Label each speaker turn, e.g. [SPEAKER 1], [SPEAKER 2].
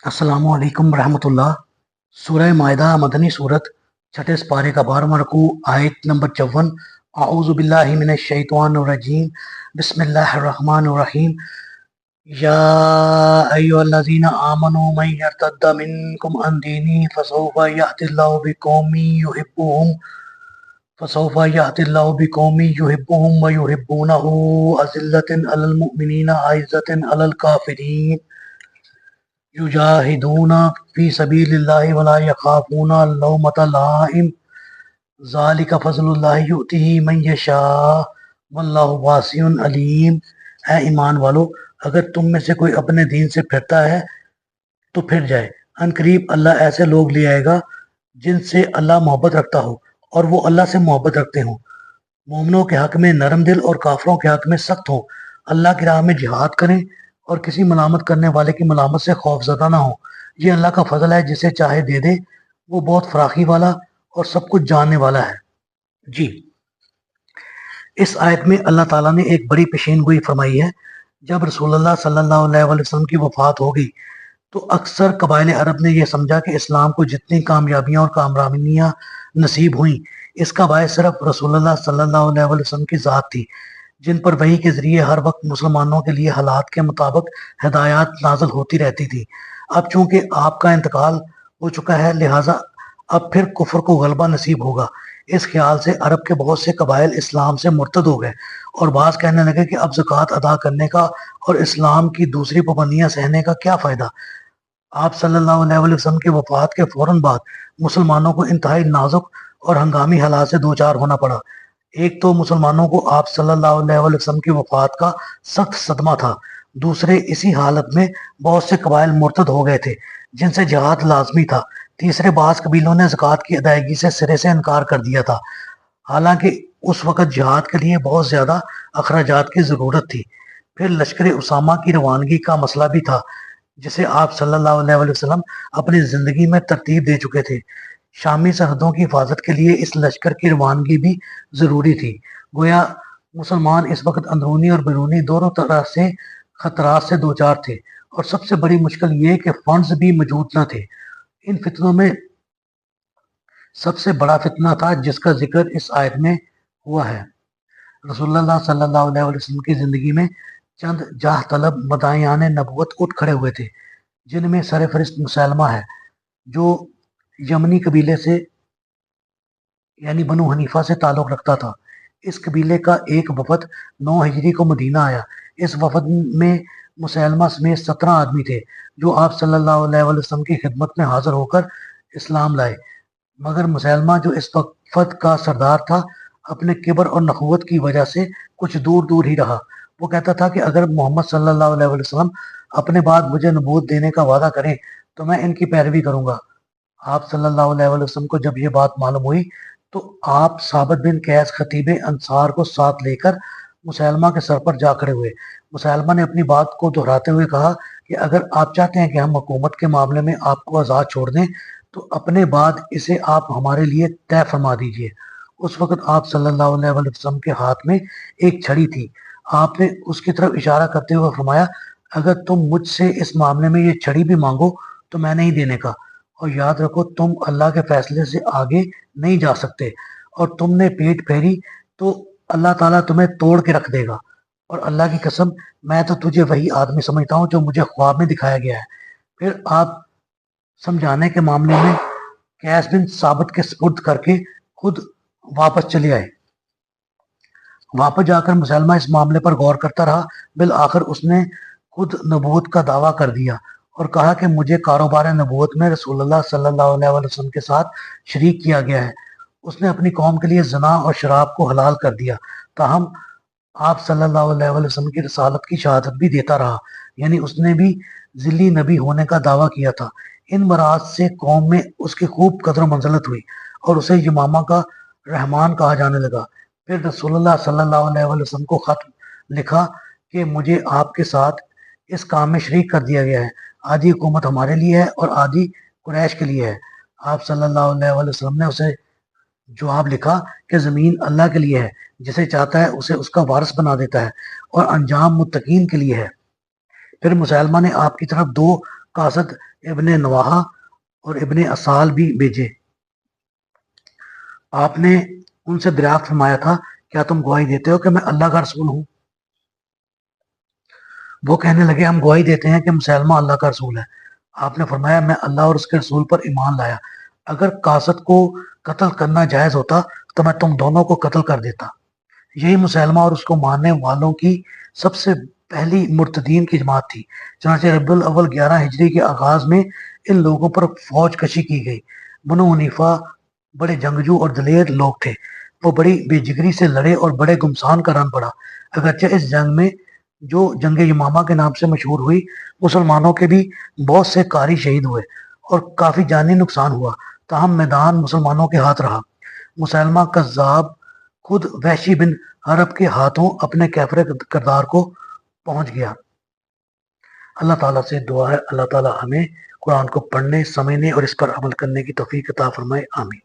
[SPEAKER 1] अस्सलामु अलैकुम रहमतुल्लाह। सूरह मायदा मदनी सूरत, छठे पारे का 12वां रकू, आयत नंबर 54। आऊज़ु बिल्लाहि मिनश शैतानिर रजीम, बिस्मिल्लाहिर रहमानिर रहीम। या अय्युहल्लज़ीना आमनू मन यर्तद्द मिनकुम अन दीनिही फसौफा यअतिल्लाहु बिकौमिन युहिब्बुहुम व युहिब्बूनहु अज़िल्लतिन अलल मुमिनीना अइज़्ज़तिन अलल काफ़िरीन युजाहिदूना फी सबीलिल्लाहि वला यखाफूना लौमता लाइम ज़ालिका फ़ज़लुल्लाहि युअतिही मन यशा वल्लाहु वासिउन अलीम। ऐ ईमान वालो, अगर तुम में से कोई अपने दीन से फिरता है तो फिर जाए। अनकरीब अल्लाह ऐसे लोग ले आएगा जिनसे अल्लाह मोहब्बत रखता हो और वो अल्लाह से मोहब्बत रखते हों। मोमिनों के हक में नरम दिल और काफरों के हक में सख्त हों। अल्लाह की राह में जिहाद करें और किसी मलामत करने वाले की मलामत से खौफजदा ना हो। ये अल्लाह का फजल है, जिसे चाहे दे दे। वो बहुत फराखी वाला और सब कुछ जानने वाला है। जी, इस आयत में अल्लाह ताला ने एक बड़ी पेशीनगोई फरमाई है। जब रसूलुल्लाह सल्लल्लाहु अलैहि वसल्लम की वफात हो गई तो अक्सर कबाइल अरब ने यह समझा कि इस्लाम को जितनी कामयाबियां और कामरानियां नसीब हुई, इसका बायस सिर्फ रसूलुल्लाह सल्लल्लाहु अलैहि वसल्लम की ज़ात थी, जिन पर वही के ज़रिए हर वक्त मुसलमानों के लिए हालात के मुताबिक हिदायत नाज़िल होती रहती थी। अब चूंकि आपका इंतकाल हो चुका है, लिहाजा अब फिर कुफर को गलबा नसीब होगा। इस ख्याल से अरब के बहुत से कबाइल इस्लाम से मुर्तद हो गए और बाज़ कहने लगे कि अब ज़कात अदा करने का और इस्लाम की दूसरी पाबंदियां सहने का क्या फ़ायदा। आप सल्लल्लाहु अलैहि वसल्लम की वफात के फौरन बाद मुसलमानों को इंतहाई नाजुक और हंगामी हालात से दो चार होना पड़ा। एक तो मुसलमानों को आप सल्लल्लाहु अलैहि वसल्लम की वफात का सख्त सदमा था। दूसरे, इसी हालत में बहुत से कबाइल मुर्तद हो गए थे जिनसे जिहाद लाजमी था। तीसरे, बास कबीलों ने ज़कात की अदायगी से सिरे से इनकार कर दिया था, हालांकि उस वक़्त जिहाद के लिए बहुत ज़्यादा अखराजात की ज़रूरत थी। फिर लश्कर उसामा की रवानगी का मसला भी था, जिसे आप सल्लल्लाहु अलैहि वसल्लम अपनी ज़िंदगी में तरतीब दे चुके थे। शामी सरहदों की हिफाजत के लिए इस लश्कर की रवानगी भी ज़रूरी थी। गोया मुसलमान इस वक्त अंदरूनी और बैरूनी दोनों तरह से खतरात से दो चार थे, और सबसे बड़ी मुश्किल ये कि फंड्स भी मौजूद न थे। इन फितनों में सबसे बड़ा फितना था जिसका जिक्र इस आयत में हुआ है। रसूलुल्लाह सल्लल्लाहु अलैहि वसल्लम की ज़िंदगी में चंद जाह तलब मदायान नबूवत उठ खड़े हुए थे, जिनमें सरफहरिस्त मुसलमा है, जो यमनी कबीले से यानी बनु हनीफा से ताल्लुक़ रखता था। इस कबीले का एक वफद 9 हिजरी को मदीना आया। इस वफद में मुसलमा समेत 17 आदमी थे, जो आप सल्लल्लाहु अलैहि वसल्लम की खिदमत में हाजिर होकर इस्लाम लाए। मगर मुसलमा, जो इस वफद का सरदार था, अपने किबर और नखुवत की वजह से कुछ दूर दूर ही रहा। वो कहता था कि अगर मोहम्मद सल्लल्लाहु अलैहि वसल्लम अपने बाद मुझे नबूवत देने का वादा करें तो मैं इनकी पैरवी करूंगा। आप सल्लल्लाहु अलैहि वसल्लम को जब ये बात मालूम हुई तो आप साबित बिन कैस खतीब अंसार को साथ लेकर मुसलमा के सर पर जा खड़े हुए। मुसलमा ने अपनी बात को दोहराते हुए कहा कि अगर आप चाहते हैं कि हम हुकूमत के मामले में आपको आज़ाद छोड़ दें तो अपने बाद इसे आप हमारे लिए तय फरमा दीजिए। उस वक्त आप सल्लल्लाहु अलैहि वसल्लम के हाथ में एक छड़ी थी। आपने उसकी तरफ इशारा करते हुए फरमाया, अगर तुम मुझसे इस मामले में ये छड़ी भी मांगो तो मैं नहीं देने का, और याद रखो तुम अल्लाह के फैसले से आगे नहीं जा सकते, और तुमने पेट फेरी तो अल्लाह ताला तुम्हें तोड़ के रख देगा। और अल्लाह की कसम, मैं तो तुझे वही आदमी समझता हूँ जो मुझे ख्वाब में दिखाया गया है। फिर आप समझाने के मामले में कैस बिन साबित के सुपुर्द करके खुद वापस चले आए। वापस जाकर मुसलमा इस मामले पर गौर करता रहा। बिल आखिर उसने खुद नबूवत का दावा कर दिया और कहा कि मुझे कारोबार नबूवत में रसूलुल्लाह सल्लल्लाहु अलैहि वसल्लम के साथ शरीक किया गया है। उसने अपनी कौम के लिए जना और शराब को हलाल कर दिया। ताहम आप सल्लल्लाहु अलैहि वसल्लम की रसालत की शहादत भी देता रहा, यानी उसने भी जिली नबी होने का दावा किया था। इन मराज से कौम में उसकी खूब कदर मंजलत हुई और उसे यमामा का रहमान कहा जाने लगा। फिर रसूलुल्लाह सल्लल्लाहु अलैहि वसल्लम को खत लिखा कि मुझे आपके साथ इस काम में शरीक कर दिया गया है। आधी हुकूमत हमारे लिए है और आधी कुरैश के लिए है। आप सल्लल्लाहु अलैहि वसल्लम ने उसे जवाब लिखा कि ज़मीन अल्लाह के लिए है, जिसे चाहता है उसे उसका वारिस बना देता है, और अंजाम मुत्तकीन के लिए है। फिर मुसलमा ने आपकी तरफ 2 قاصد ابن نواحہ اور ابن اسال بھی بھیجے۔ آپ نے ان سے دریافت فرمایا تھا کیا تم گواہی دیتے ہو کہ میں اللہ کا رسول ہوں؟ وہ کہنے لگے ہم گواہی دیتے ہیں کہ مسلمہ اللہ کا رسول ہے۔ آپ نے فرمایا میں اللہ اور اس کے رسول پر ایمان لایا، اگر قاصد کو قتل کرنا جائز ہوتا تو میں تم دونوں کو قتل کر دیتا۔ یہی مسلمہ اور اس کو ماننے والوں کی سب سے پہلی مرتدین کی جماعت تھی۔ چنانچہ ربیع الاول 11 ہجری کے آغاز میں ان لوگوں پر فوج کشی کی گئی۔ بنو حنیفہ بڑے جنگجو اور دلیر لوگ تھے، وہ بڑی بے جگری سے لڑے اور بڑے گمسان کا رن پڑا۔ اگرچہ اس جنگ میں جو جنگ یمامہ کے نام سے مشہور ہوئی، مسلمانوں کے بھی بہت سے قاری شہید ہوئے اور کافی جانی نقصان ہوا، تاہم میدان مسلمانوں کے ہاتھ رہا۔ مسلمہ کذاب خود وحشی بن حرب کے ہاتھوں اپنے کیفر کردار کو پہنچ گیا۔ اللہ تعالیٰ سے دعا ہے اللہ تعالیٰ ہمیں قرآن کو پڑھنے، سمجھنے اور اس پر عمل کرنے کی توفیق عطا فرمائے، آمین۔